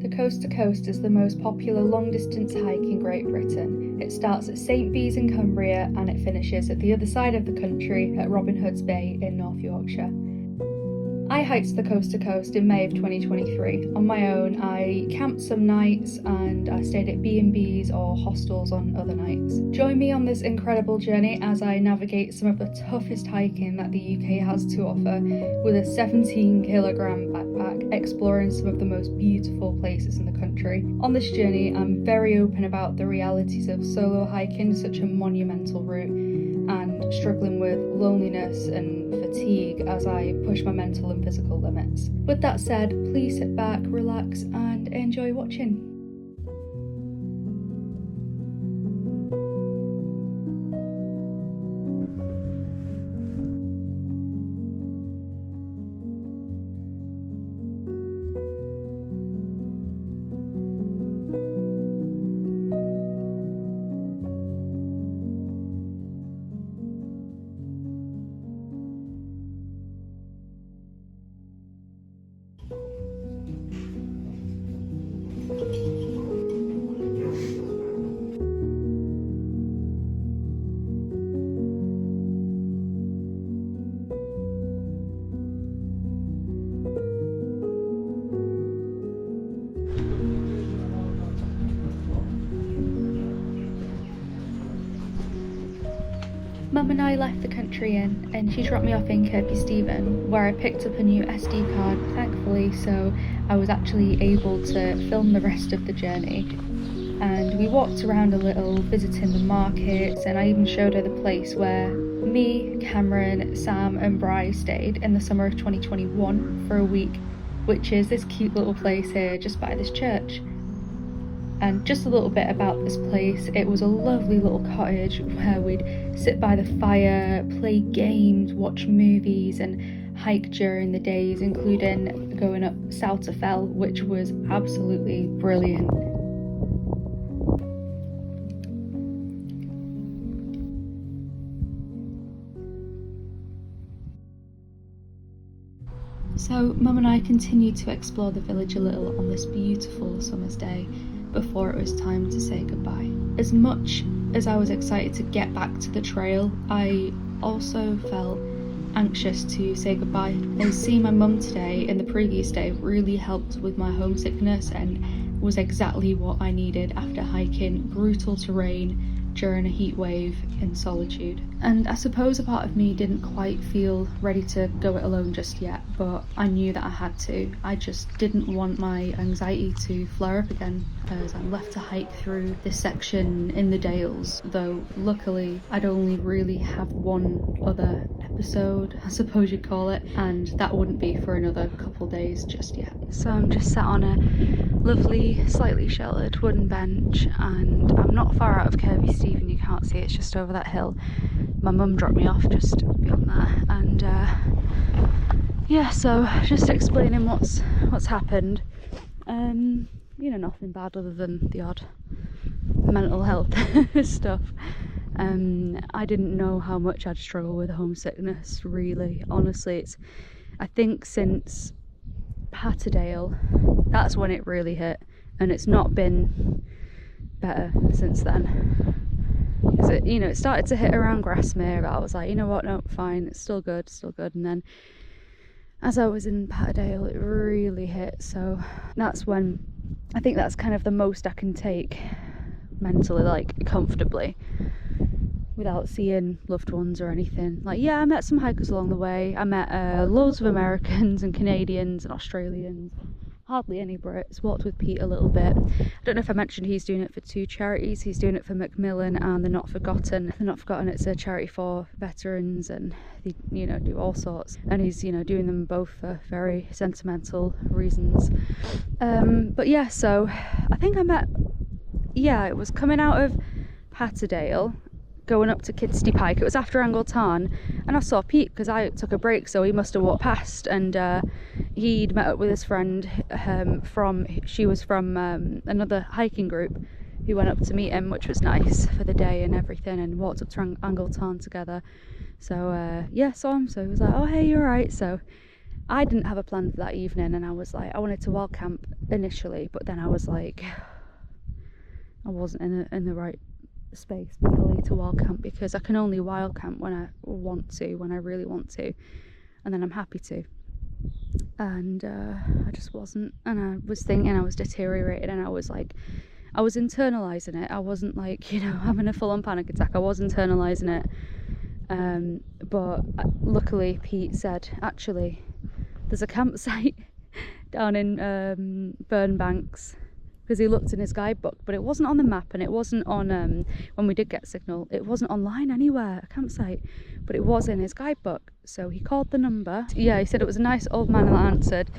The Coast to Coast is the most popular long-distance hike in Great Britain. It starts at St Bees in Cumbria and it finishes at the other side of the country at Robin Hood's Bay in North Yorkshire. I hiked the Coast to Coast in May of 2023. On my own, I camped some nights and I stayed at B&Bs or hostels on other nights. Join me on this incredible journey as I navigate some of the toughest hiking that the UK has to offer with a 17-kilogram backpack, exploring some of the most beautiful places in the country. On this journey, I'm very open about the realities of solo hiking such a monumental route and struggling with loneliness and fatigue as I push my mental and physical limits. With that said, please sit back, relax and enjoy watching. Mum and I left the country inn and she dropped me off in Kirkby Stephen, where I picked up a new SD card, thankfully, so I was actually able to film the rest of the journey. And we walked around a little, visiting the markets, and I even showed her the place where me, Cameron, Sam and Bri stayed in the summer of 2021 for a week, which is this cute little place here just by this church. And just a little bit about this place, it was a lovely little cottage where we'd sit by the fire, play games, watch movies and hike during the days, including going up Salter Fell, which was absolutely brilliant. So Mum and I continued to explore the village a little on this beautiful summer's day before it was time to say goodbye. As much as I was excited to get back to the trail, I also felt anxious to say goodbye. And seeing my mum today and the previous day really helped with my homesickness and was exactly what I needed after hiking brutal terrain during a heat wave in solitude. And I suppose a part of me didn't quite feel ready to go it alone just yet, but I knew that I had to. I just didn't want my anxiety to flare up again as I'm left to hike through this section in the Dales, though luckily I'd only really have one other episode, I suppose you'd call it, and that wouldn't be for another couple days just yet. So I'm just sat on a lovely, slightly sheltered wooden bench, and I'm not far out of Kirby Stephen, you can't see, it's just over that hill. My mum dropped me off just beyond there, and yeah, so just explaining what's happened. You know, nothing bad other than the odd mental health stuff. I didn't know how much I'd struggle with homesickness, really. Honestly, I think since Patterdale, that's when it really hit, and it's not been better since then. It started to hit around Grasmere, but I was like, you know what, no, fine, it's still good, and then as I was in Patterdale, it really hit, so that's when, I think that's kind of the most I can take mentally, like, comfortably, without seeing loved ones or anything. Like, yeah, I met some hikers along the way, I met loads of Americans and Canadians and Australians, hardly any Brits, walked with Pete a little bit. I don't know if I mentioned he's doing it for two charities. He's doing it for Macmillan and the Not Forgotten. The Not Forgotten, it's a charity for veterans, and they, do all sorts. And he's, doing them both for very sentimental reasons. But yeah, so I think it was coming out of Patterdale, going up to Kidsty Pike. It was after Angletarn, and I saw Pete because I took a break, so he must have walked past, and he'd met up with his friend she was from another hiking group who went up to meet him, which was nice for the day and everything, and walked up to Angletarn together. So yeah, saw him, so he was like, oh hey, you're right. So I didn't have a plan for that evening, and I was like, I wanted to wild camp initially, but then I was like, I wasn't in the right space mentally to wild camp, because I can only wild camp when I want to, when I really want to, and then I'm happy to. And I just wasn't, and I was thinking I was deteriorating, and I was like, I was internalising it. I wasn't like, you know, having a full-on panic attack. I was internalising it. But luckily Pete said, actually, there's a campsite down in Burnbanks, because he looked in his guidebook, but it wasn't on the map, and it wasn't on, when we did get signal, it wasn't online anywhere, a campsite, but it was in his guidebook. So he called the number. Yeah, he said it was a nice old man that answered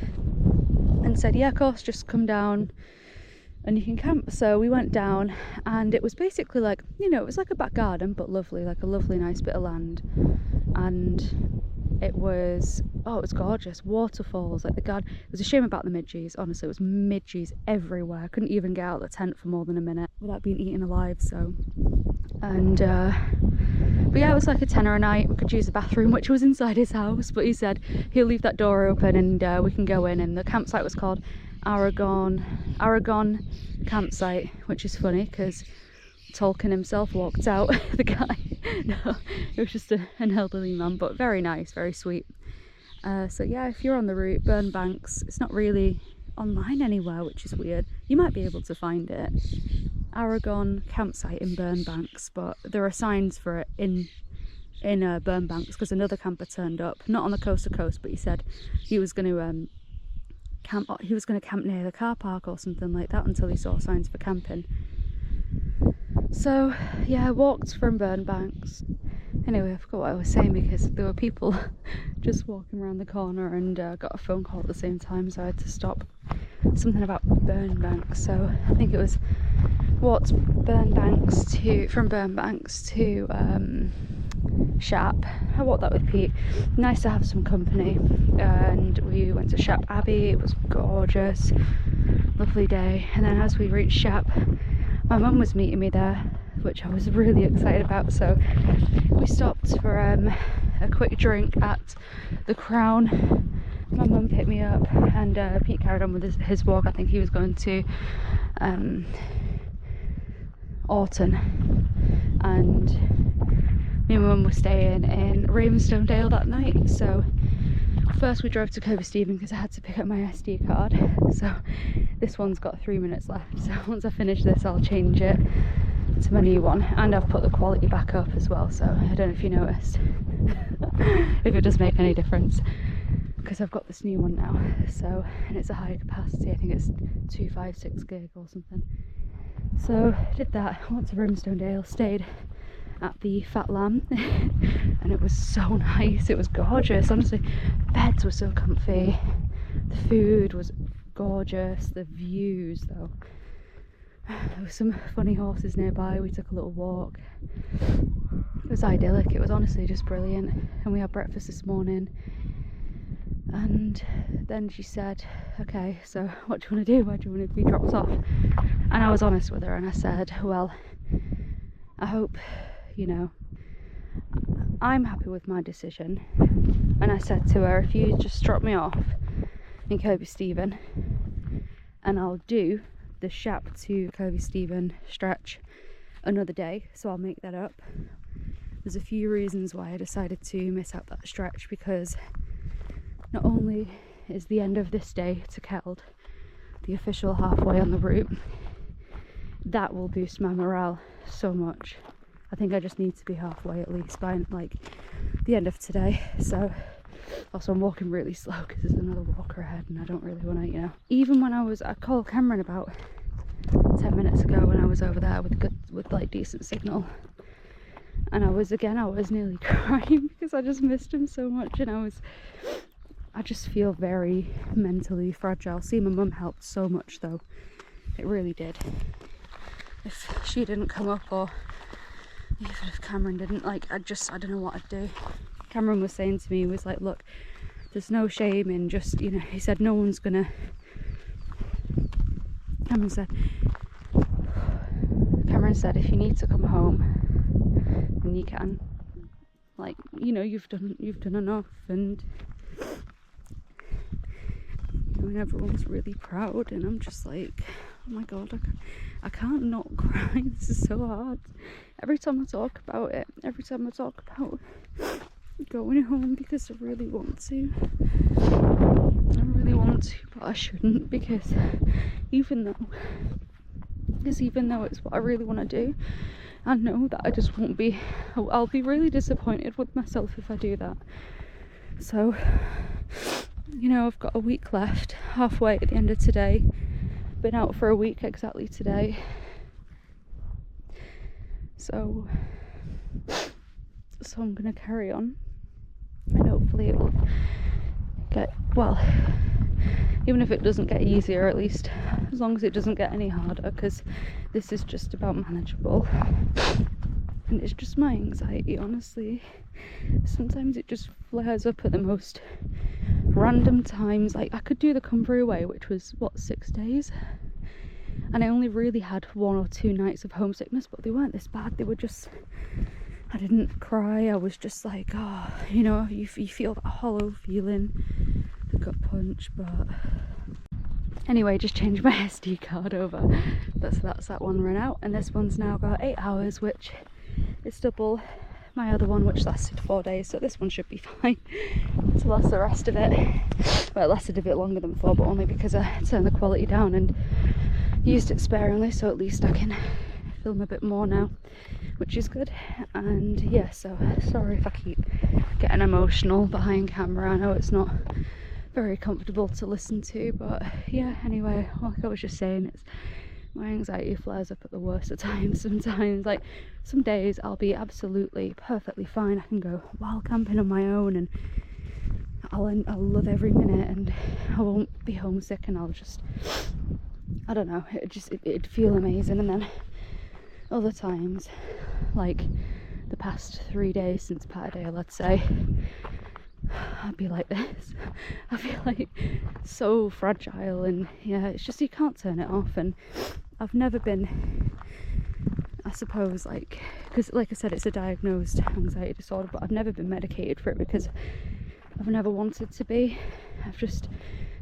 and said, yeah, of course, just come down and you can camp. So we went down, and it was basically like, you know, it was like a back garden, but lovely, like a lovely nice bit of land. And it was, oh, it was gorgeous. Waterfalls, like the garden. It was a shame about the midges, honestly. It was midges everywhere. I couldn't even get out of the tent for more than a minute without being eaten alive. So, and but yeah, it was like a tenner a night. We could use the bathroom, which was inside his house, but he said he'll leave that door open and we can go in. And the campsite was called Aragon campsite, which is funny because Tolkien himself walked out. The guy, no, it was just an elderly man, but very nice, very sweet. So yeah, if you're on the route, Burnbanks, it's not really online anywhere, which is weird. You might be able to find it, Aragon campsite in Burnbanks, but there are signs for it in Burnbanks, because another camper turned up, not on the coast to coast, but he said he was going to camp near the car park or something like that until he saw signs for camping. So yeah, I walked from Burnbanks. Anyway, I forgot what I was saying, because there were people just walking around the corner, and got a phone call at the same time, so I had to stop. Something about Burnbanks, so I think it was walked from Burnbanks to Shap. I walked that with Pete. Nice to have some company, and we went to Shap Abbey. It was gorgeous, lovely day. And then as we reached Shap, my mum was meeting me there, which I was really excited about. So we stopped for a quick drink at the Crown. My mum picked me up, and Pete carried on with his walk. I think he was going to Orton, and me and my mum were staying in Ravenstone Dale that night. So first we drove to Kirby Stephen because I had to pick up my SD card. So this one's got 3 minutes left, so once I finish this I'll change it to my new one, and I've put the quality back up as well, so I don't know if you noticed if it does make any difference, because I've got this new one now. So, and it's a higher capacity, I think it's 256 gig or something. So did that, went to Ravenstone Dale, stayed at the Fat Lamb and it was so nice, it was gorgeous, honestly. Beds were so comfy, the food was gorgeous, the views though, there were some funny horses nearby. We took a little walk, it was idyllic, it was honestly just brilliant. And we had breakfast this morning, and then she said, okay, so what do you want to do, where do you want to be dropped off? And I was honest with her and I said, well, I hope, you know, I'm happy with my decision. And I said to her, if you just drop me off in Kirby Stephen, and I'll do the Shap to Kirby Stephen stretch another day, so I'll make that up. There's a few reasons why I decided to miss out that stretch, because not only is the end of this day to Keld the official halfway on the route, that will boost my morale so much. I think I just need to be halfway at least by like the end of today. So also I'm walking really slow because there's another walker ahead and I don't really want to, you know. Even when I called Cameron about 10 minutes ago when I was over there with like decent signal, and I was nearly crying because I just missed him so much, and I just feel very mentally fragile. Seeing my mum helped so much though, it really did. If she didn't come up, or even if Cameron didn't, like, I don't know what I'd do. Cameron was saying to me, he was like, look, there's no shame in just, you know, he said no one's gonna, Cameron said if you need to come home, then you can, like, you know, you've done enough. And and everyone's really proud, and I'm just like, oh my god, I can't not cry. This is so hard. Every time I talk about it, every time I talk about going home, because I really want to. I really want to, but I shouldn't, because even though it's what I really want to do, I know that I just won't be, I'll be really disappointed with myself if I do that. So, you know, I've got a week left, halfway at the end of today. Been out for a week exactly today. So I'm gonna carry on, and hopefully it will get, well, even if it doesn't get easier, at least as long as it doesn't get any harder, because this is just about manageable. And it's just my anxiety, honestly. Sometimes it just flares up at the most random times. Like, I could do the come through way, which was, what, 6 days? And I only really had 1 or 2 nights of homesickness, but they weren't this bad. They were just, I didn't cry. I was just like, oh, you know, you feel that hollow feeling, the gut punch. But anyway, just changed my SD card over. That's that one run out, and this one's now got 8 hours, which is double my other one, which lasted 4 days. So this one should be fine to last the rest of it. Well, it lasted a bit longer than 4, but only because I turned the quality down and used it sparingly, so at least I can film a bit more now, which is good. And yeah, so sorry if I keep getting emotional behind camera. I know it's not very comfortable to listen to, but yeah, anyway, like I was just saying, it's my anxiety flares up at the worst of times. Sometimes, like, some days I'll be absolutely perfectly fine. I can go wild camping on my own, and I'll love every minute, and I won't be homesick, and I'll just, I don't know, it'd feel amazing. And then other times, like the past 3 days since Patterdale, let's say, I'd be like this. I feel like so fragile, and yeah, it's just, you can't turn it off. And I've never been, I suppose, like, because like I said, it's a diagnosed anxiety disorder, but I've never been medicated for it because I've never wanted to be. I've just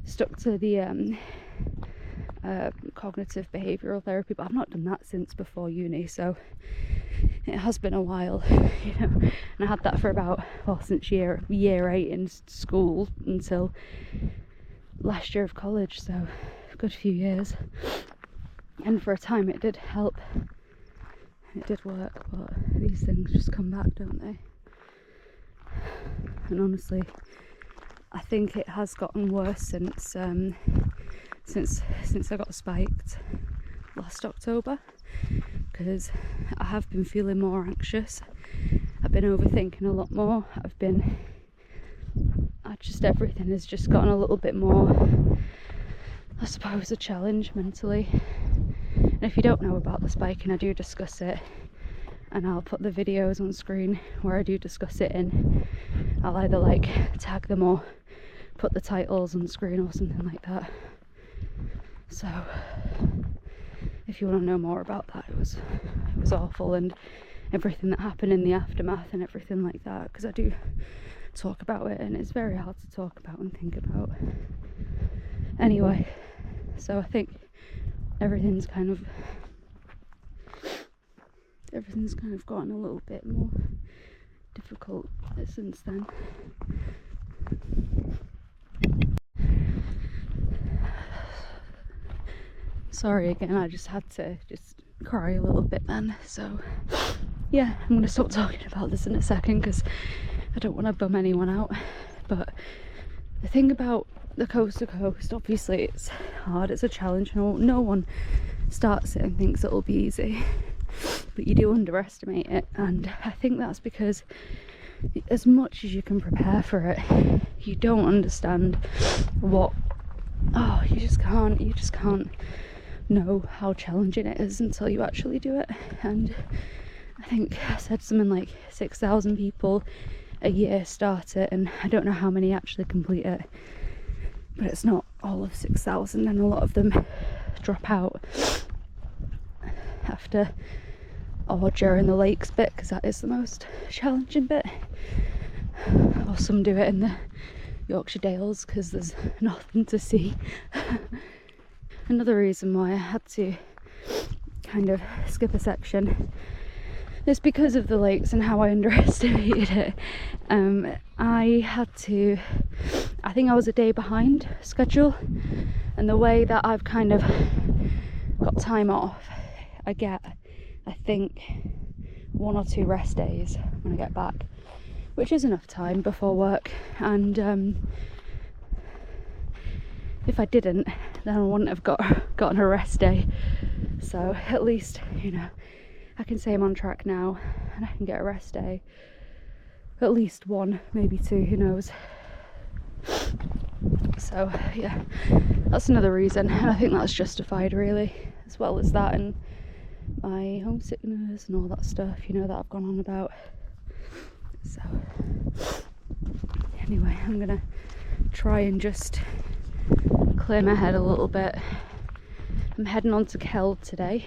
stuck to the cognitive behavioural therapy, but I've not done that since before uni, so it has been a while, you know. And I had that for about, well, since year 8 in school until last year of college, so a good few years. And for a time it did help, it did work, but these things just come back, don't they? And honestly, I think it has gotten worse since I got spiked last October, because I have been feeling more anxious. I've been overthinking a lot more. Everything has just gotten a little bit more, I suppose, a challenge mentally. And if you don't know about the spiking, I do discuss it, and I'll put the videos on screen where I do discuss it in. I'll either like tag them or put the titles on screen or something like that. So if you want to know more about that, it was awful, and everything that happened in the aftermath and everything like that, because I do talk about it, and it's very hard to talk about and think about. Anyway, so I think everything's kind of gotten a little bit more difficult since then. Sorry again, I just had to cry a little bit then. So yeah, I'm gonna stop talking about this in a second because I don't want to bum anyone out. But the thing about the coast to coast, obviously it's hard, it's a challenge. No one starts it and thinks it'll be easy, but you do underestimate it. And I think that's because as much as you can prepare for it, you don't understand you just can't know how challenging it is until you actually do it. And I think I said something like 6,000 people a year start it, and I don't know how many actually complete it, but it's not all of 6,000, and a lot of them drop out after or during the lakes bit, because that is the most challenging bit, or some do it in the Yorkshire Dales because there's nothing to see. Another reason why I had to kind of skip a section is because of the lakes and how I underestimated it. I think I was a day behind schedule, and the way that I've kind of got time off, I get, I think, 1 or 2 rest days when I get back, which is enough time before work. And if I didn't, then I wouldn't have gotten a rest day. So at least, you know, I can say I'm on track now and I can get a rest day. At least 1, maybe 2, who knows. So yeah, that's another reason, and I think that's justified really, as well as that and my homesickness and all that stuff, you know, that I've gone on about. So anyway, I'm gonna try and just clear my head a little bit. I'm heading on to Keld today.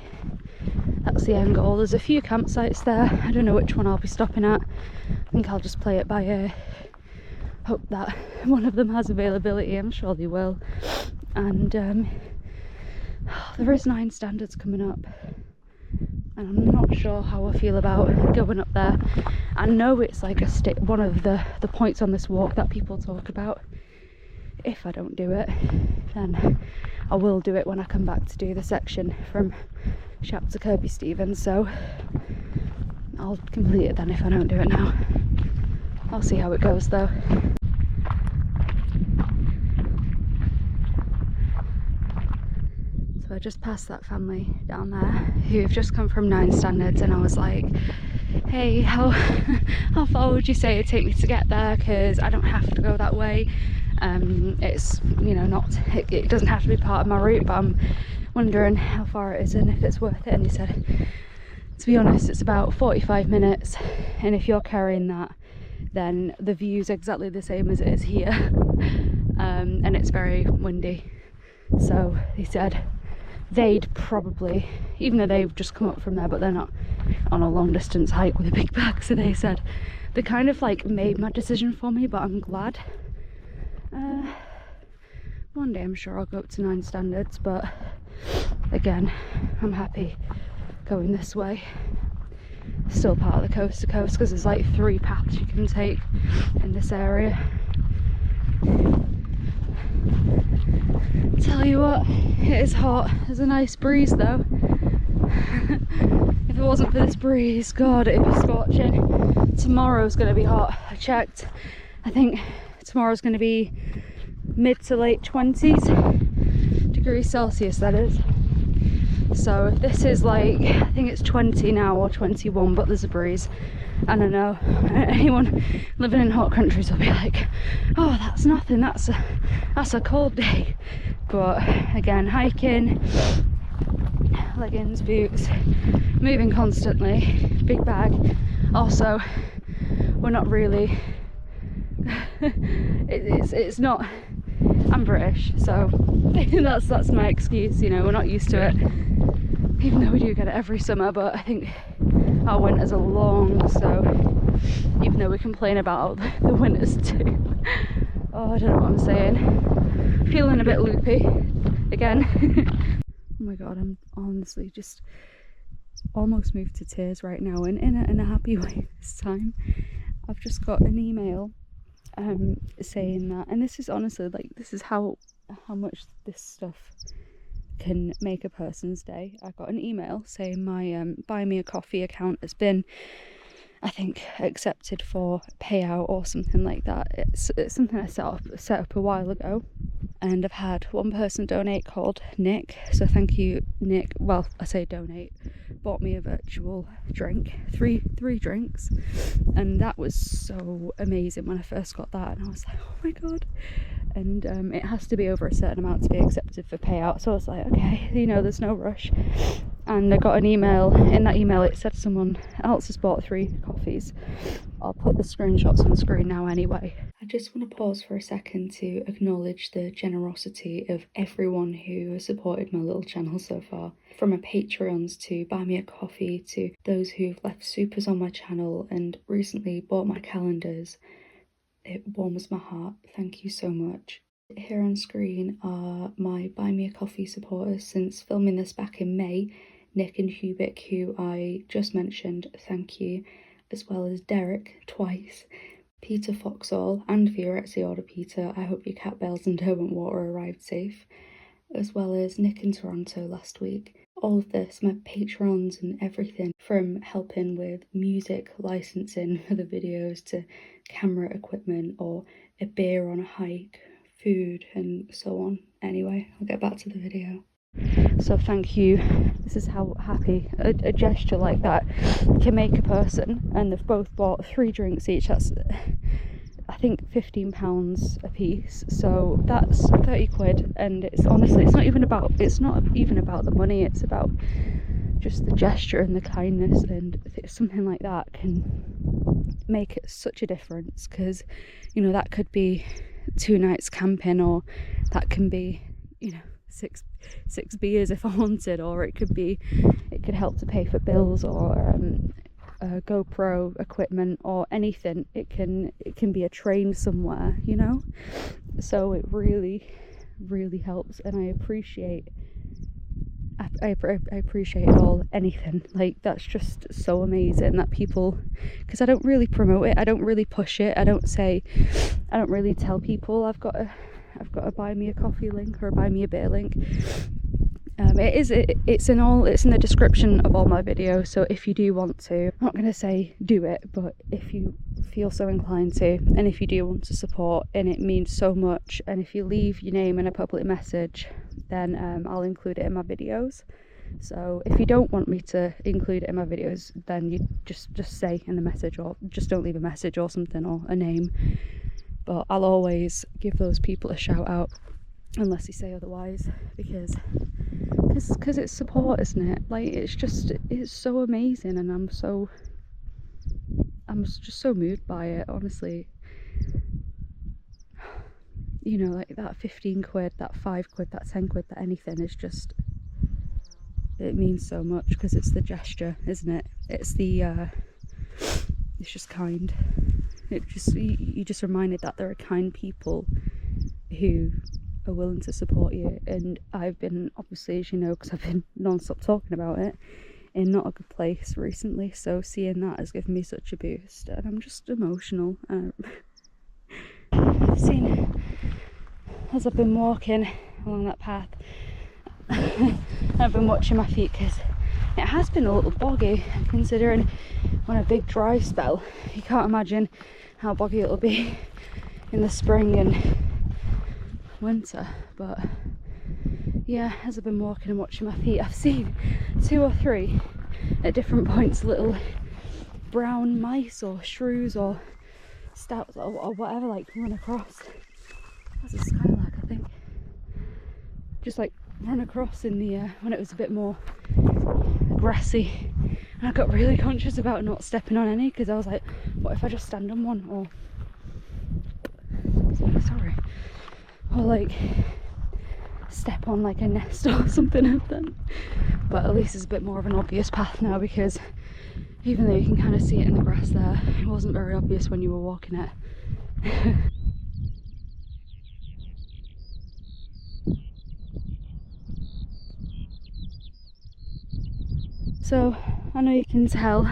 That's the end goal. There's a few campsites there. I don't know which one I'll be stopping at. I think I'll just play it by ear. Hope that one of them has availability. I'm sure they will. And there is 9 standards coming up, and I'm not sure how I feel about going up there. I know it's like one of the points on this walk that people talk about. If I don't do it, then I will do it when I come back to do the section from Shap to Kirkby Stephen, so I'll complete it then if I don't do it now. I'll see how it goes though. So I just passed that family down there who've just come from 9 standards, and I was like, hey, how far would you say it'd take me to get there, because I don't have to go that way. It's, you know, it doesn't have to be part of my route, but I'm wondering how far it is and if it's worth it. And he said, to be honest, it's about 45 minutes, and if you're carrying that, then the view's exactly the same as it is here. And it's very windy. So he said they'd probably, even though they've just come up from there, but they're not on a long distance hike with a big bag, so they said they kind of like made my decision for me, but I'm glad. One day I'm sure I'll go up to 9 standards, but again, I'm happy going this way. Still part of the coast to coast, because there's like 3 paths you can take in this area. Tell you what, it is hot. There's a nice breeze though. If it wasn't for this breeze, God, it'd be scorching. Tomorrow's going to be hot. I checked. I think tomorrow's going to be mid to late 20s degrees Celsius, that is. So if this is like, I think it's 20 now or 21, but there's a breeze. I don't know, anyone living in hot countries will be like, oh, that's nothing, that's a cold day. But again, hiking, leggings, boots, moving constantly, big bag. Also, we're not really it's not, I'm British, so that's my excuse, you know, we're not used to it, even though we do get it every summer. But I think our winters are long, so even though we complain about the winters too. Oh, I don't know what I'm saying, feeling a bit loopy again. Oh my god, I'm honestly just almost moved to tears right now, and in a happy way this time. I've just got an email saying that, and this is honestly like, this is how much this stuff can make a person's day. I got an email saying my buy me a coffee account has been, I think, accepted for payout or something like that. It's something I set up a while ago, and I've had one person donate called Nick, so thank you, Nick. Well, I say donate, bought me a virtual drink, three drinks, and that was so amazing when I first got that, and I was like, oh my god. And it has to be over a certain amount to be accepted for payout, so I was like, okay, you know, there's no rush. And I got an email. In that email it said someone else has bought 3 coffees. I'll put the screenshots on the screen now anyway. I just want to pause for a second to acknowledge the generosity of everyone who has supported my little channel so far. From my Patreons to buy me a coffee, to those who've left supers on my channel and recently bought my calendars. It warms my heart. Thank you so much. Here on screen are my Buy Me a Coffee supporters since filming this back in May. Nick and Hubik, who I just mentioned, thank you, as well as Derek, twice, Peter Foxall, and Fioretti Order Peter, I hope your cat bells and Derwent water arrived safe, as well as Nick in Toronto last week. All of this, my patrons and everything, from helping with music licensing for the videos to camera equipment or a beer on a hike, food and so on. Anyway, I'll get back to the video. So thank you. This is how happy a gesture like that can make a person, and they've both bought 3 drinks each. That's, I think, £15 a piece, so that's 30 quid. And it's honestly, it's not even about the money, it's about just the gesture and the kindness, and something like that can make it such a difference, because you know, that could be 2 nights camping, or that can be, you know, six beers if I wanted, or it could help to pay for bills, or GoPro equipment, or anything. It can be a train somewhere, you know. So it really helps, and I appreciate it all. Anything like that's just so amazing that people, because I don't really promote it, I don't really push it, I don't really tell people I've got a buy me a coffee link or a buy me a beer link. It's in the description of all my videos, so if you do want to, I'm not going to say do it, but if you feel so inclined to, and if you do want to support, and it means so much, and if you leave your name in a public message, then I'll include it in my videos. So if you don't want me to include it in my videos, then you just say in the message, or just don't leave a message or something, or a name. But I'll always give those people a shout out unless you say otherwise, because it's support, isn't it? Like, it's so amazing, and I'm just so moved by it, honestly. You know, like that 15 quid, that 5 quid, that 10 quid, that anything is just, it means so much, because it's the gesture, isn't it? It's just kind. You just reminded that there are kind people who are willing to support you, and I've been, obviously, as you know, because I've been non-stop talking about it, in not a good place recently, so seeing that has given me such a boost, and I'm just emotional. I've seen, as I've been walking along that path, I've been watching my feet, because it has been a little boggy, considering on a big dry spell. You can't imagine how boggy it'll be in the spring and winter. But yeah, as I've been walking and watching my feet, I've seen 2 or 3 at different points little brown mice or shrews or stouts or whatever, like, run across. That's a skylark, I think. Just like run across in the when it was a bit more grassy, and I got really conscious about not stepping on any, because I was like, what if I just stand on one, or like step on like a nest or something of them. But at least it's a bit more of an obvious path now, because even though you can kind of see it in the grass there, it wasn't very obvious when you were walking it. So I know you can tell,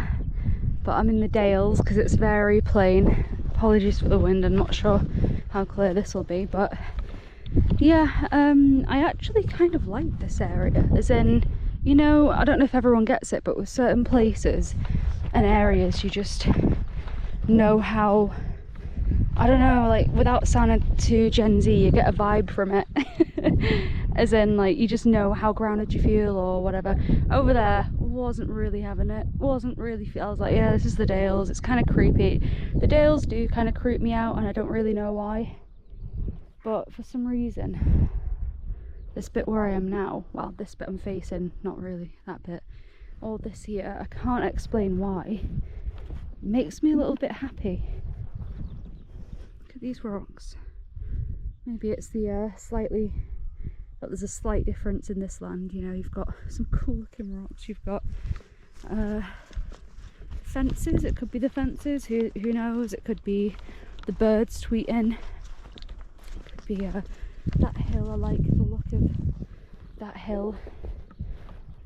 but I'm in the Dales because it's very plain. Apologies for the wind, I'm not sure how clear this will be, but yeah, I actually kind of like this area, as in, you know, I don't know if everyone gets it, but with certain places and areas, you just know how, I don't know, like, without sounding too Gen Z, you get a vibe from it. As in, like, you just know how grounded you feel or whatever. Over there, wasn't really having it. Wasn't really I was like, yeah, this is the Dales. It's kind of creepy. The Dales do kind of creep me out, and I don't really know why. But for some reason, this bit where I am now, well, this bit I'm facing, not really that bit, all this here, I can't explain why, makes me a little bit happy. Look at these rocks. Maybe it's the slightly, but there's a slight difference in this land, you know. You've got some cool looking rocks, you've got fences, it could be the fences, who knows, it could be the birds tweeting. Could be that hill. I like the look of that hill.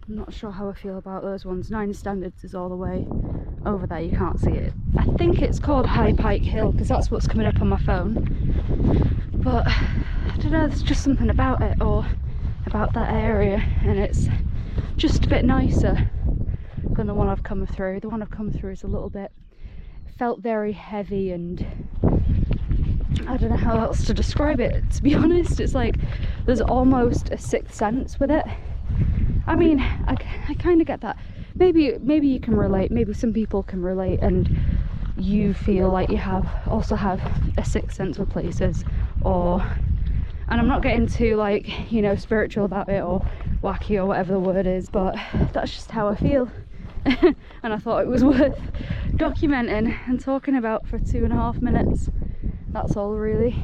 I'm not sure how I feel about those ones. 9 Standards is all the way over there, you can't see it. I think it's called High Pike Hill because that's what's coming up on my phone. But I don't know, there's just something about it, or about that area, and it's just a bit nicer than the one I've come through. The one I've come through is a little bit, felt very heavy, and I don't know how else to describe it, to be honest. It's like there's almost a sixth sense with it. I mean, I kind of get that. Maybe you can relate, maybe some people can relate, and you feel like you also have a sixth sense with places, or, and I'm not getting too, like, you know, spiritual about it or wacky or whatever the word is, but that's just how I feel. And I thought it was worth documenting and talking about for 2.5 minutes. That's all really.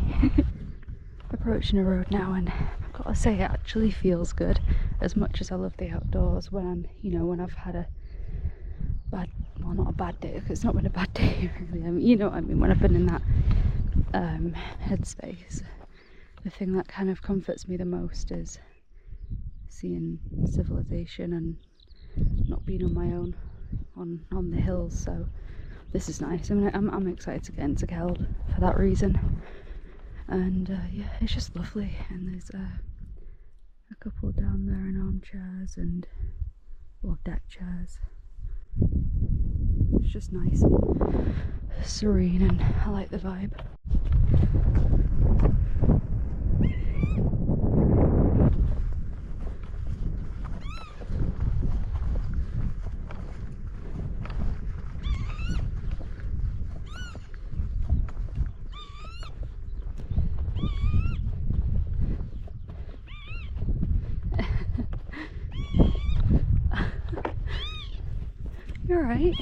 Approaching a road now, and I've got to say it actually feels good. As much as I love the outdoors, when I'm, you know, when I've had a bad, well, not a bad day, because it's not been a bad day really, I mean, you know what I mean, when I've been in that headspace, the thing that kind of comforts me the most is seeing civilization and not being on my own on the hills. So this is nice. I mean, I'm excited to get into Keld for that reason. And yeah, it's just lovely, and there's a couple down there in armchairs and, well, deck chairs. It's just nice and serene, and I like the vibe. You're right.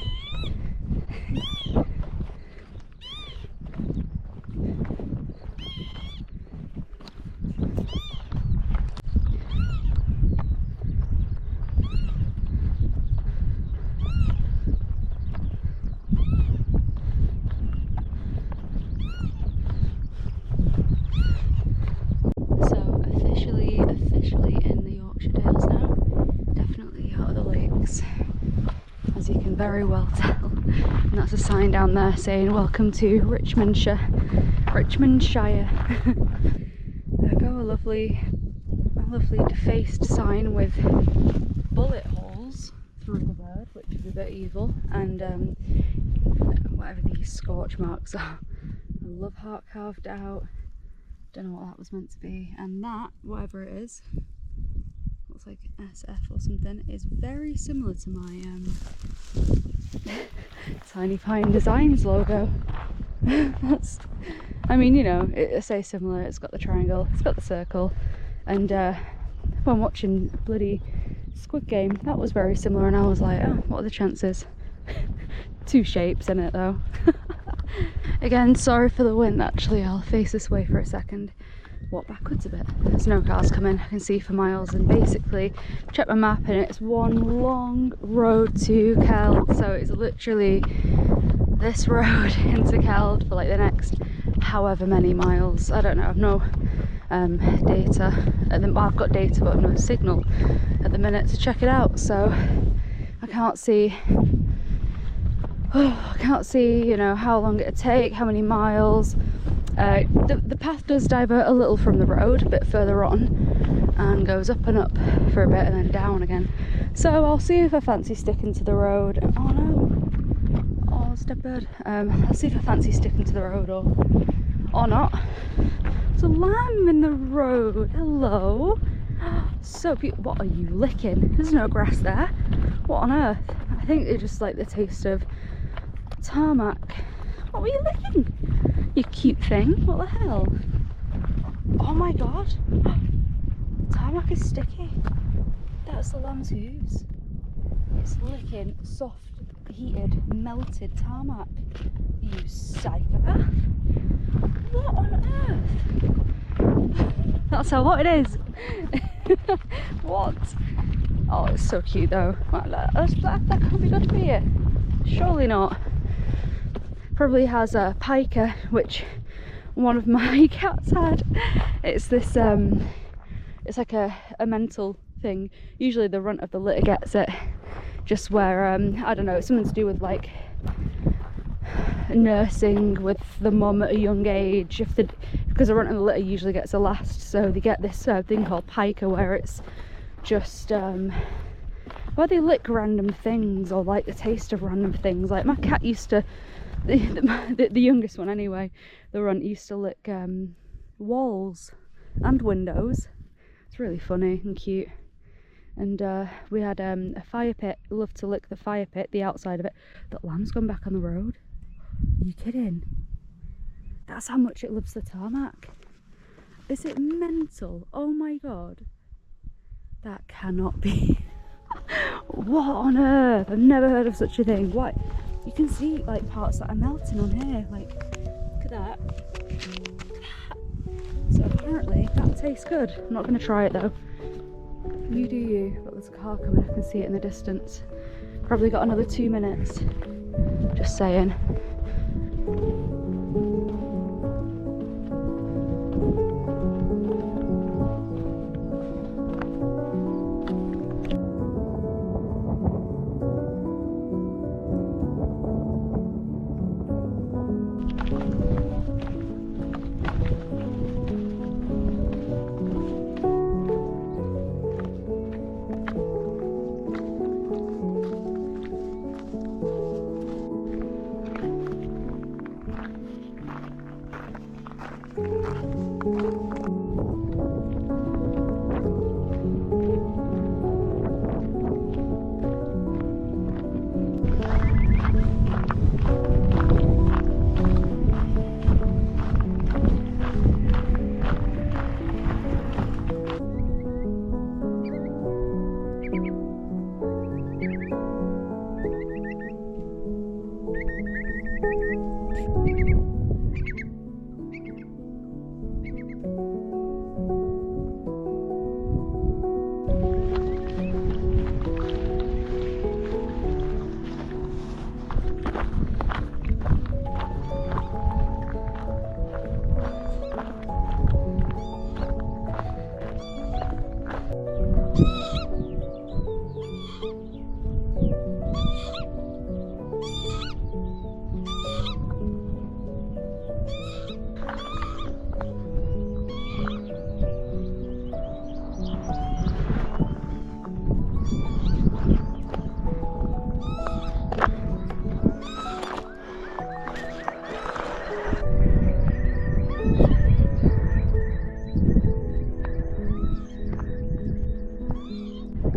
So officially in the Yorkshire Dales now. Definitely out of the lakes, as you can very well tell. And that's a sign down there saying welcome to Richmondshire. There go, a lovely defaced sign with bullet holes through the bird, which is a bit evil, and whatever these scorch marks are. A love heart carved out. Don't know what that was meant to be. And that, whatever it is, looks like SF or something, is very similar to my Tiny Pine Designs logo. That's, I mean, you know, I say similar, it's got the triangle, it's got the circle, and when watching bloody Squid Game, that was very similar, and I was like, oh, what are the chances? 2 shapes in it though. Again, sorry for the wind. Actually, I'll face this way for a second, walk backwards a bit. There's no cars coming, I can see for miles, and basically check my map and it's one long road to Keld. So it's literally this road into Keld for like the next however many miles. I don't know, I've no data at the, well, I've got data but no signal at the minute to check it out, so I can't see you know, how long it'd take, how many miles. The path does divert a little from the road a bit further on and goes up and up for a bit and then down again. So I'll see if I fancy sticking to the road. Oh no! Oh, step bird. I'll see if I fancy sticking to the road or not. There's a lamb in the road. Hello. So beautiful. What are you licking? There's no grass there. What on earth? I think they just like the taste of tarmac. What were you licking? You cute thing. What the hell? Oh my god. Tarmac is sticky. That's the lamb's hooves. It's licking soft, heated, melted tarmac. You psychopath. What on earth? That's how hot it is. What? Oh, it's so cute though. That can't be good for you. Surely not. Probably has a piker, which one of my cats had. It's this it's like a mental thing. Usually the runt of the litter gets it, just where I don't know, it's something to do with like nursing with the mum at a young age, because the runt of the litter usually gets the last, so they get this thing called piker, where it's just where they lick random things or like the taste of random things. Like my cat used to, the youngest one anyway, the runt used to lick walls and windows. It's really funny and cute. And we had a fire pit, loved to lick the fire pit, the outside of it. That lamb's gone back on the road. Are you kidding? That's how much it loves the tarmac. Is it mental? Oh my god. That cannot be. What on earth? I've never heard of such a thing. What? You can see like parts that are melting on here. Like, look at that. So apparently that tastes good. I'm not going to try it though. You do you. But there's a car coming. I can see it in the distance. Probably got another 2 minutes. Just saying.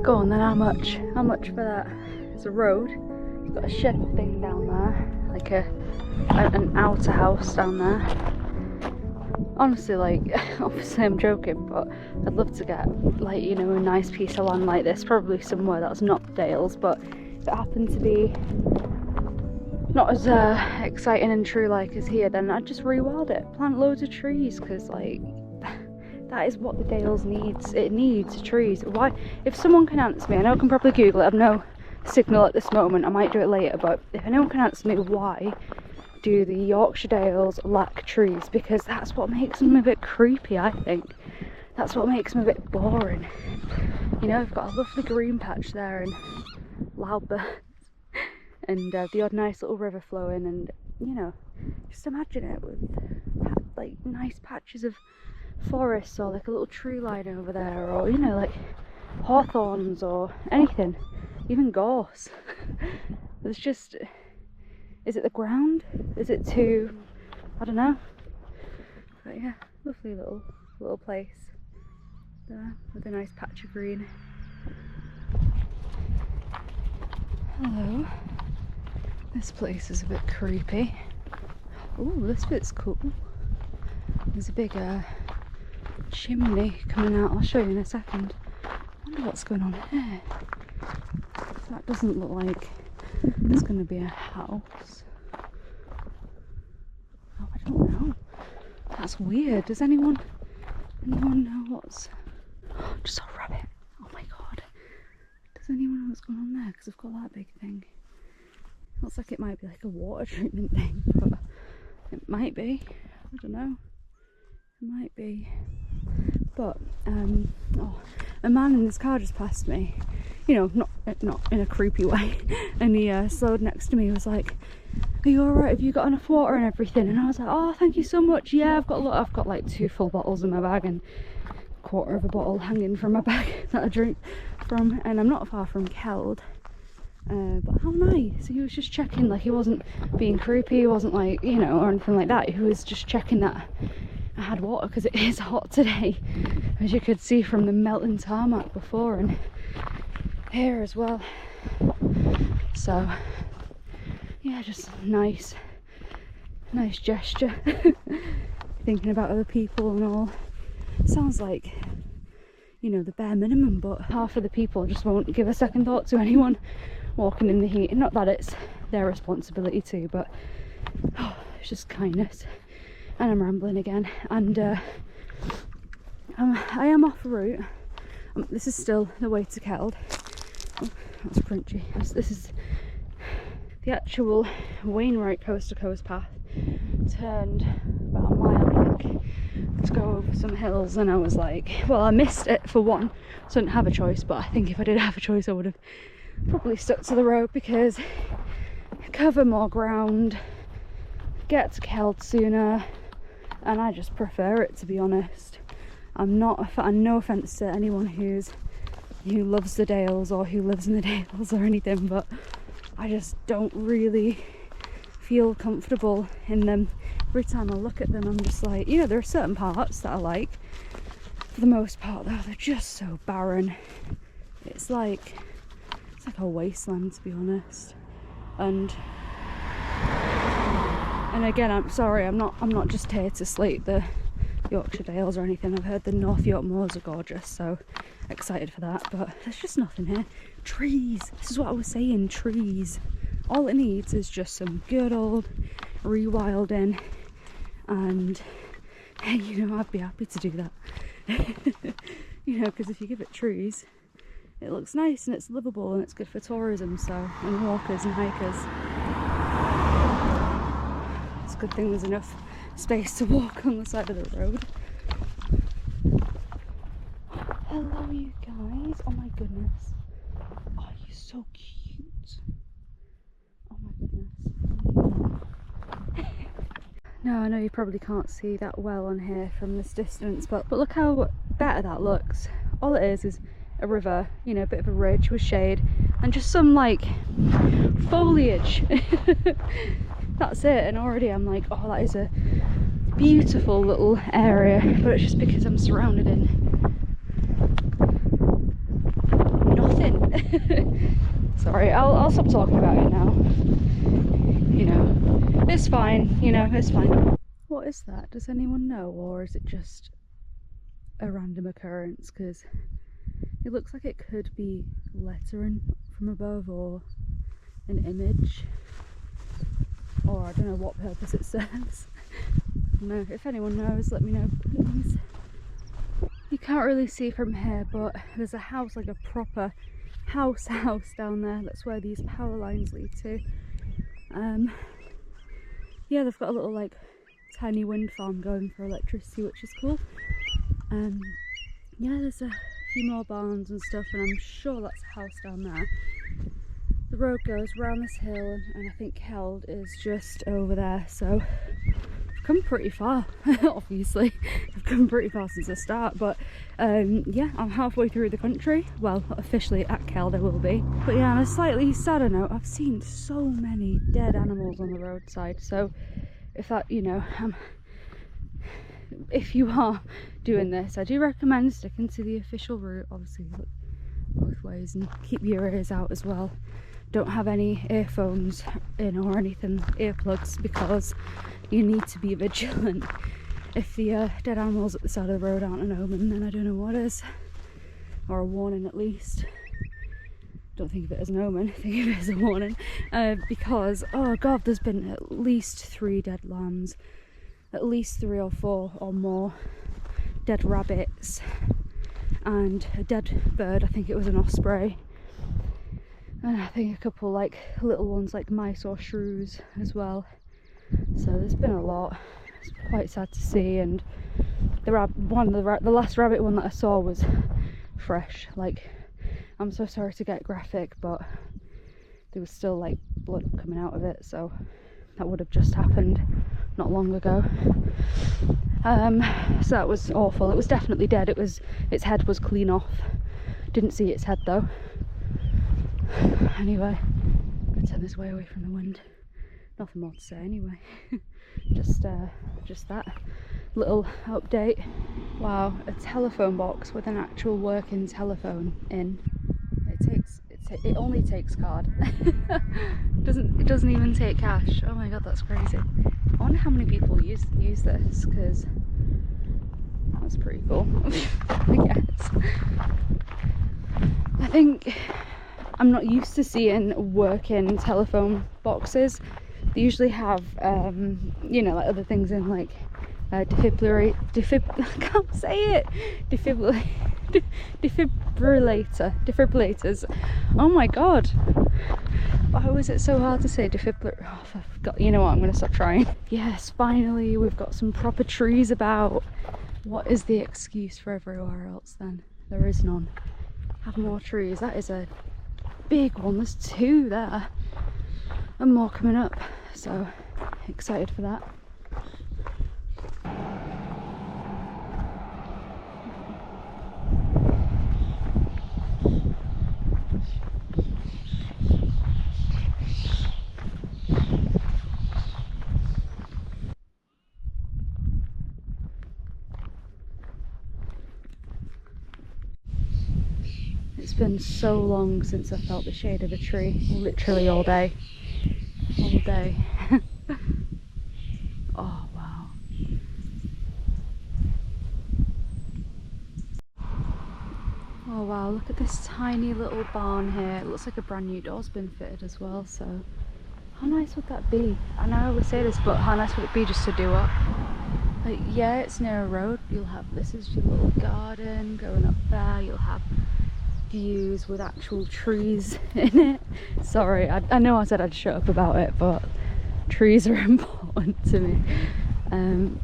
Go on then, how much? How much for that? It's a road. It's got a shed thing down there, like an outer house down there. Honestly, like, obviously I'm joking, but I'd love to get, like, you know, a nice piece of land like this, probably somewhere that's not Dales, but if it happened to be not as exciting and true-like as here, then I'd just rewild it, plant loads of trees, because, like, that is what the Dales needs. It needs trees. Why? If someone can answer me, I know I can probably Google it, I've no signal at this moment, I might do it later, but if anyone can answer me why do the Yorkshire Dales lack trees, because that's what makes them a bit creepy, I think. That's what makes them a bit boring. You know, I've got a lovely green patch there and loud birds and the odd nice little river flowing, and, you know, just imagine it with like nice patches of forest, or like a little tree line over there, or, you know, like hawthorns or anything, even gorse. There's just, is it the ground? Is it too, I don't know. But yeah, lovely little place there with a nice patch of green. Hello. This place is a bit creepy. Oh, this bit's cool. There's a big chimney coming out. I'll show you in a second. I wonder what's going on here. That doesn't look like there's going to be a house. Oh, I don't know. That's weird. Does anyone know what's... Oh, just saw a rabbit. Oh my god. Does anyone know what's going on there? Because I've got that big thing. Looks like it might be like a water treatment thing, but it might be. I don't know. It might be. But oh, a man in his car just passed me. You know, not in a creepy way. And he slowed next to me. He was like, "Are you alright? Have you got enough water and everything?" And I was like, "Oh, thank you so much. Yeah, I've got like 2 full bottles in my bag and a quarter of a bottle hanging from my bag that I drink from." And I'm not far from Keld. But how nice. He was just checking, like, he wasn't being creepy, he wasn't like, you know, or anything like that. He was just checking that I had water, because it is hot today, as you could see from the melting tarmac before and here as well. So yeah, just nice gesture. Thinking about other people and all. Sounds like, you know, the bare minimum, but half of the people just won't give a second thought to anyone walking in the heat. Not that it's their responsibility to, but oh, it's just kindness. And I'm rambling again, and I am off route. This is still the way to Keld. Oh, that's crunchy. This is the actual Wainwright coast to coast path. Turned about a mile, I think, to go over some hills, and I was like, well, I missed it for one, so I didn't have a choice. But I think if I did have a choice, I would have probably stuck to the road, because cover more ground, get to Keld sooner, and I just prefer it, to be honest. I'm not a fan, no offence to anyone who loves the Dales or who lives in the Dales or anything, but I just don't really feel comfortable in them. Every time I look at them, I'm just like, you know, there are certain parts that I like. For the most part though, they're just so barren. It's like a wasteland, to be honest. And again, I'm sorry, I'm not just here to slate the Yorkshire Dales or anything. I've heard the North York moors are gorgeous, so excited for that, but there's just nothing here. Trees, this is what I was saying, trees. All it needs is just some good old rewilding, and you know, I'd be happy to do that. You know, because if you give it trees, it looks nice and it's livable and it's good for tourism, so, and walkers and hikers. It's a good thing there's enough space to walk on the side of the road. Hello, you guys. Oh my goodness. Oh, you're so cute. Oh my goodness. Now, I know you probably can't see that well on here from this distance, but look how better that looks. All it is a river, you know, a bit of a ridge with shade and just some like foliage. That's it, and already I'm like, oh, that is a beautiful little area, but it's just because I'm surrounded in nothing. Sorry, I'll stop talking about it now. You know, it's fine, you know, it's fine. What is that? Does anyone know, or is it just a random occurrence? Because it looks like it could be lettering from above, or an image, or I don't know what purpose it serves. No, if anyone knows, let me know, please. You can't really see from here, but there's a house, like a proper house down there. That's where these power lines lead to. Yeah, they've got a little like tiny wind farm going for electricity, which is cool. Yeah, there's a few more barns and stuff, and I'm sure that's a house down there. The road goes round this hill, and I think Keld is just over there, so I've come pretty far. Obviously I've come pretty far since the start, but yeah, I'm halfway through the country. Well, officially at Keld I will be, but yeah, on a slightly sadder note, I've seen so many dead animals on the roadside, so if that, you know, if you are doing this, I do recommend sticking to the official route. Obviously look both ways and keep your ears out as well. Don't have any earphones in or anything, earplugs, because you need to be vigilant. If the dead animals at the side of the road aren't an omen, then I don't know what is, or a warning at least. Don't think of it as an omen, think of it as a warning, because oh god, there's been at least 3 dead lambs, at least 3 or 4 or more dead rabbits, and a dead bird. I think it was an osprey. And I think a couple like little ones like mice or shrews as well. So there's been a lot. It's quite sad to see. And the last rabbit one that I saw was fresh. Like, I'm so sorry to get graphic, but there was still like blood coming out of it, so that would have just happened not long ago. So that was awful. It was definitely dead. Its head was clean off. Didn't see its head though. Anyway, I'm gonna turn this way away from the wind. Nothing more to say anyway. just that little update. Wow, a telephone box with an actual working telephone in. It only takes card. It doesn't even take cash. Oh my god, that's crazy. I wonder how many people use this, because that's pretty cool. I guess. I think I'm not used to seeing working telephone boxes. They usually have you know, like other things in, like I can't say it. Defibrillators. Oh my god, why was it so hard to say defibrillator? Oh, I forgot. You know what, I'm gonna stop trying. Yes, finally we've got some proper trees about. What is the excuse for everywhere else then? There is none. Have more trees. That is a big one. There's 2 there and more coming up, so excited for that. It's been so long since I felt the shade of a tree, literally all day. All day. Oh wow. Oh wow, look at this tiny little barn here. It looks like a brand new door's been fitted as well, so how nice would that be? I know I always say this, but how nice would it be just to do up? Like, yeah, it's near a road. You'll have, this is your little garden going up there. You'll have views with actual trees in it. Sorry, I know I said I'd shut up about it, but trees are important to me.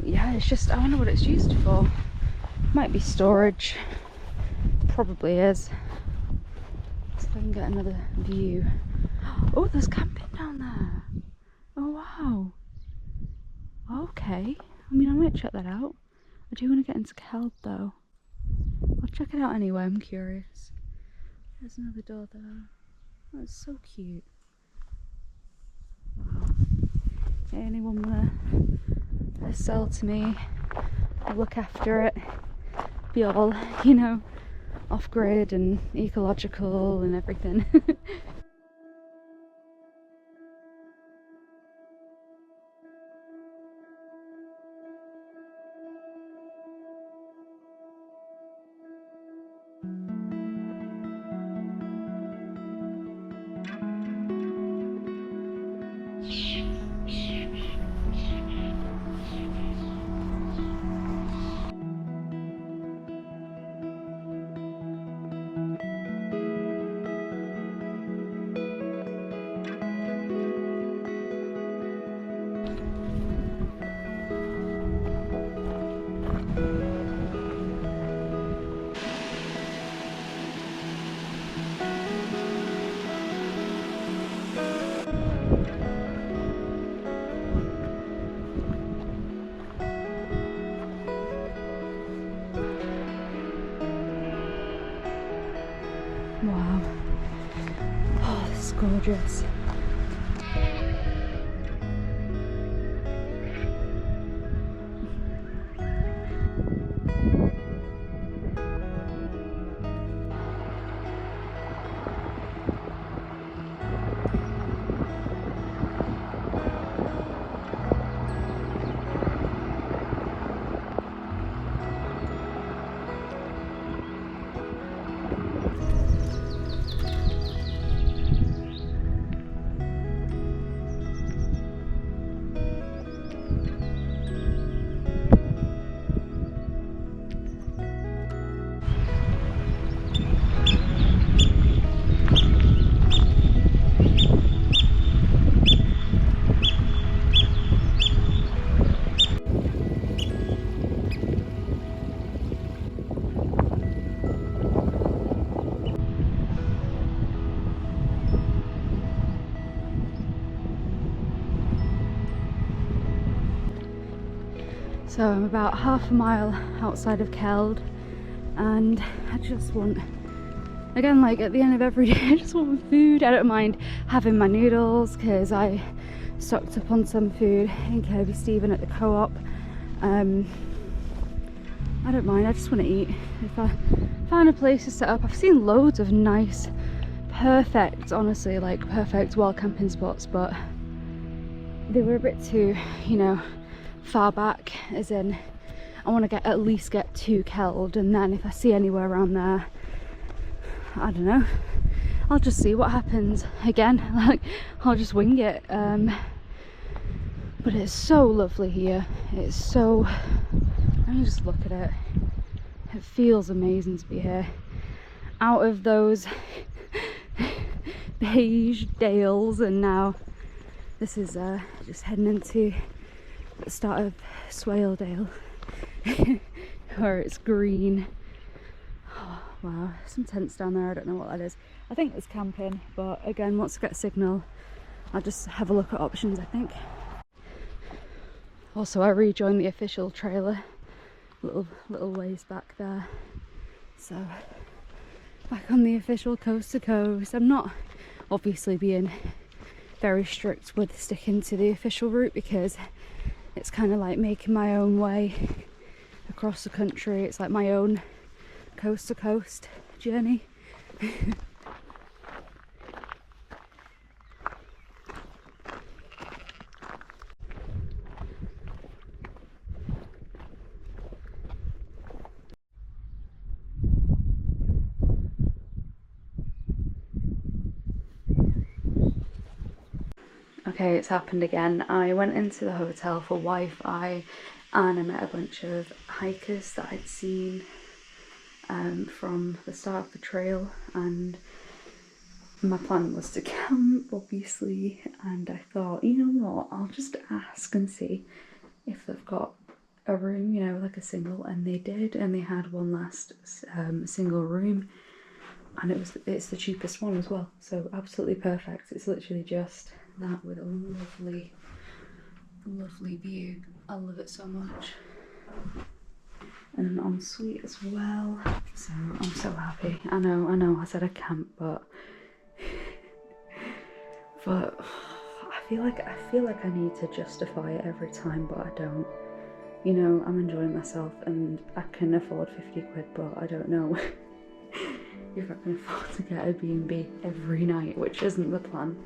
Yeah, it's just, I wonder what it's used for. Might be storage. Probably is. So I can get another view. Oh, there's camping down there. Oh wow. Okay. I mean, I might check that out. I do want to get into Keld though. I'll check it out anyway, I'm curious. There's another door there. Oh, it's so cute. Wow. Anyone want to sell to me? I'll look after it. Be all, you know, off grid and ecological and everything. Wow. Oh, this is gorgeous. So I'm about half a mile outside of Keld, and I just want, again, like at the end of every day, I just want food. I don't mind having my noodles because I stocked up on some food in Kirby Stephen at the co-op. I don't mind, I just want to eat. If I find a place to set up, I've seen loads of nice, perfect, honestly, like perfect wild camping spots, but they were a bit too, you know, far back, as in I want to at least get to Keld, and then if I see anywhere around there, I don't know, I'll just see what happens. Again, like, I'll just wing it. But it's so lovely here. It's so, let me just look at it. It feels amazing to be here. Out of those beige dales, and now this is just heading into the start of Swale Dale, where it's green. Oh, wow, some tents down there, I don't know what that is. I think it's camping, but again, once I get a signal, I'll just have a look at options, I think. Also, I rejoined the official trailer, little ways back there. So, back on the official coast to coast. I'm not obviously being very strict with sticking to the official route, because it's kind of like making my own way across the country. It's like my own coast to coast journey. Okay, it's happened again. I went into the hotel for Wi-Fi and I met a bunch of hikers that I'd seen from the start of the trail, and my plan was to camp, obviously, and I thought, you know what, I'll just ask and see if they've got a room, you know, like a single, and they did, and they had one last single room, and it's the cheapest one as well, so absolutely perfect. It's literally just that with a lovely view. I love it so much, and an ensuite as well, so I'm so happy. I know I said I camp, but I feel like I need to justify it every time, but I don't. You know, I'm enjoying myself and I can afford 50 quid, but I don't know if I can afford to get a B&B every night, which isn't the plan.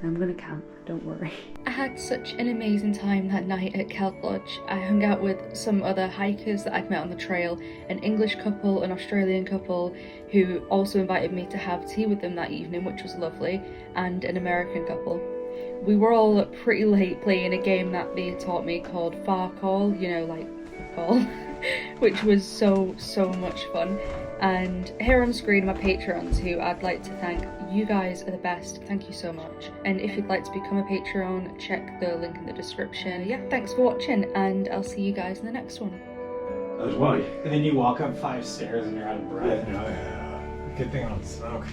I'm gonna camp, don't worry. I had such an amazing time that night at Keld Lodge. I hung out with some other hikers that I'd met on the trail, an English couple, an Australian couple, who also invited me to have tea with them that evening, which was lovely, and an American couple. We were all up pretty late playing a game that they taught me called Far Call, you know, like football, which was so much fun. And here on screen are my patrons, who I'd like to thank. You guys are the best, thank you so much. And if you'd like to become a Patreon, check the link in the description. Yeah, thanks for watching, and I'll see you guys in the next one. And then you walk up 5 stairs and you're out of breath. Yeah. Good thing I don't smoke.